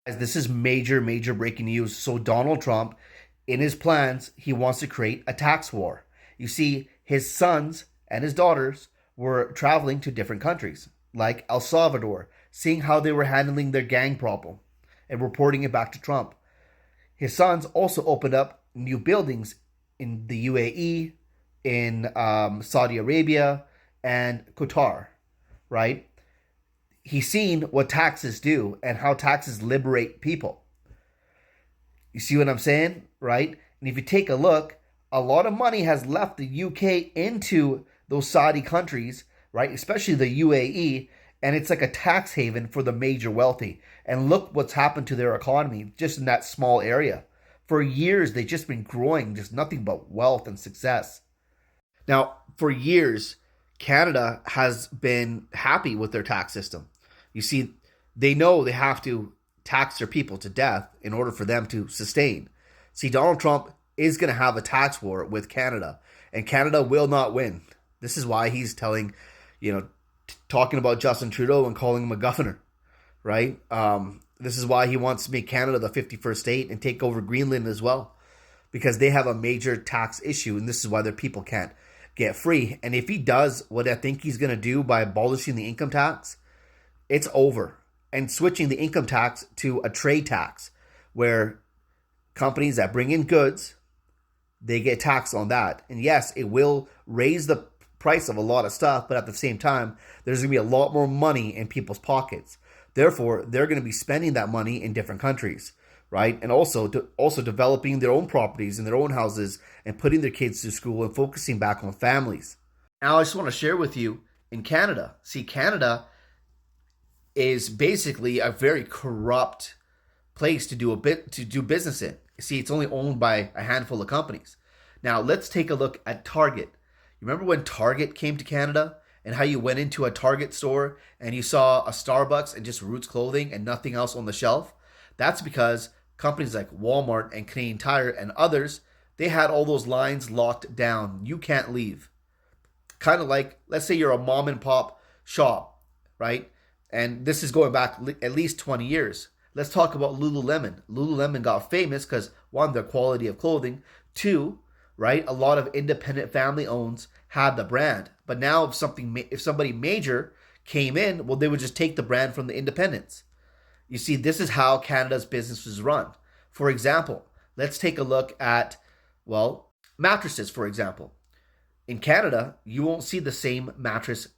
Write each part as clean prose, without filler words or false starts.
This is major, major breaking news. So Donald Trump, in his plans, he wants to create a tax war. You see, his sons and his daughters were traveling to different countries, like El Salvador, seeing how they were handling their gang problem and reporting it back to Trump. His sons also opened up new buildings in the UAE, in Saudi Arabia, and Qatar, right? He's seen what taxes do and how taxes liberate people. You see what I'm saying, right? And if you take a look, a lot of money has left the UK into those Saudi countries, right? Especially the UAE, and it's like a tax haven for the major wealthy. And look what's happened to their economy just in that small area. For years, they've just been growing, just nothing but wealth and success. Now, for years, Canada has been happy with their tax system. You see, they know they have to tax their people to death in order for them to sustain. See, Donald Trump is going to have a tax war with Canada, and Canada will not win. This is why he's telling, talking about Justin Trudeau and calling him a governor, right? This is why he wants to make Canada the 51st state and take over Greenland as well, because they have a major tax issue, and this is why their people can't get free. And if he does what I think he's going to do by abolishing the income tax, it's over. And switching the income tax to a trade tax where companies that bring in goods, they get taxed on that. And yes, it will raise the price of a lot of stuff, but at the same time, there's going to be a lot more money in people's pockets. Therefore, they're going to be spending that money in different countries, right? And also developing their own properties and their own houses and putting their kids to school and focusing back on families. Now, I just want to share with you in Canada. See, Canada is basically a very corrupt place to do business in. See, it's only owned by a handful of companies. Now, let's take a look at Target. You remember when Target came to Canada and how you went into a Target store and you saw a Starbucks and just Roots clothing and nothing else on the shelf? That's because companies like Walmart and Canadian Tire and others, they had all those lines locked down. You can't leave. Kind of like, let's say you're a mom and pop shop, right? And this is going back at least 20 years. Let's talk about Lululemon. Lululemon got famous because, one, their quality of clothing. Two, right, a lot of independent family owns had the brand. But now if somebody major came in, well, they would just take the brand from the independents. You see, this is how Canada's business is run. For example, let's take a look at, mattresses, for example. In Canada, you won't see the same mattress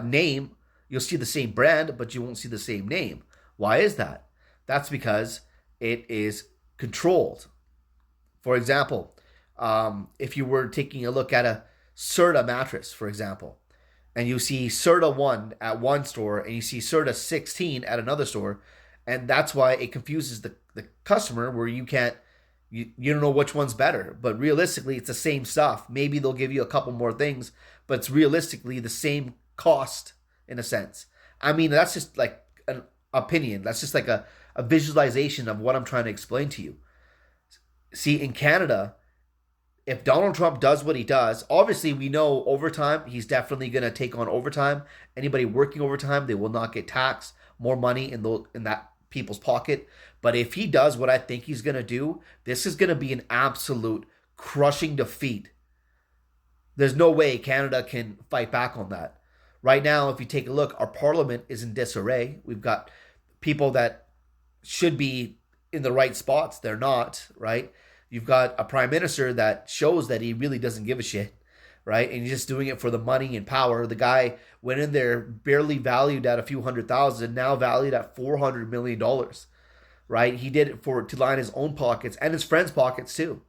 name. You'll see the same brand, but you won't see the same name. Why is that? That's because it is controlled. For example, if you were taking a look at a Serta mattress, for example, and you see Serta 1 at one store and you see Serta 16 at another store, and that's why it confuses the customer where you don't know which one's better. But realistically, it's the same stuff. Maybe they'll give you a couple more things, but it's realistically the same cost in a sense. I mean, that's just like an opinion. That's just like a visualization of what I'm trying to explain to you. See, in Canada, if Donald Trump does what he does, obviously we know overtime, he's definitely going to take on overtime. Anybody working overtime, they will not get taxed, more money in that people's pocket. But if he does what I think he's going to do, this is going to be an absolute crushing defeat. There's no way Canada can fight back on that. Right now, if you take a look, our parliament is in disarray. We've got people that should be in the right spots. They're not, right? You've got a prime minister that shows that he really doesn't give a shit, right? And he's just doing it for the money and power. The guy went in there barely valued at a few $100,000, now valued at $400 million, right? He did it to line his own pockets and his friends' pockets too.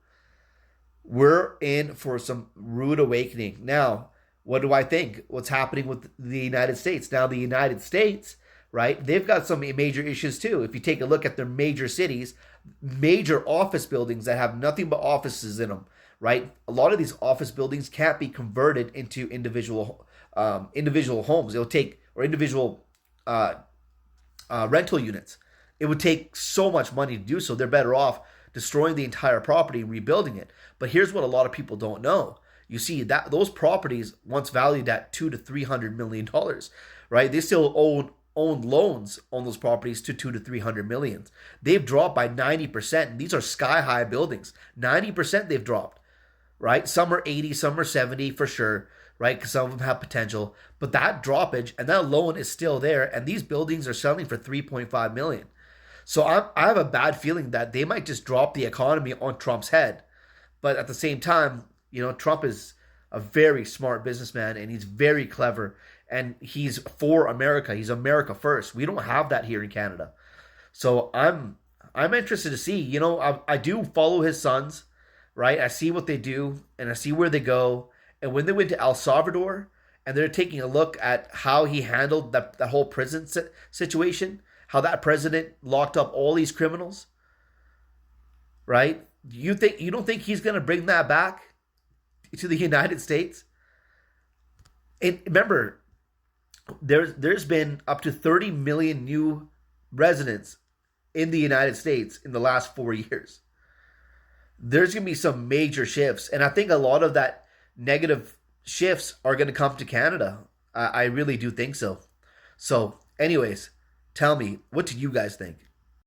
We're in for some rude awakening. Now, what do I think? What's happening with the United States? Now, the United States, right, they've got some major issues too. If you take a look at their major cities, major office buildings that have nothing but offices in them, right? A lot of these office buildings can't be converted into individual homes. It'll take, or individual rental units. It would take so much money to do so. They're better off destroying the entire property and rebuilding it. But here's what a lot of people don't know. You see that those properties once valued at $200 to $300 million, right? They still own owned loans on those properties to 2 to 300 millions. They've dropped by 90%. These are sky high buildings. 90% they've dropped, right? Some are 80, some are 70 for sure, right? Because some of them have potential. But that droppage and that loan is still there. And these buildings are selling for 3.5 million. So I have a bad feeling that they might just drop the economy on Trump's head. But at the same time, Trump is a very smart businessman and he's very clever and he's for America. He's America first. We don't have that here in Canada. So I'm interested to see. I do follow his sons, right? I see what they do and I see where they go. And when they went to El Salvador and they're taking a look at how he handled that whole prison situation, how that president locked up all these criminals, right? You don't think he's going to bring that back to the United States? And remember, there's been up to 30 million new residents in the United States in the last 4 years. There's going to be some major shifts, and I think a lot of that negative shifts are going to come to Canada. I really do think so. So, anyways, tell me, what do you guys think?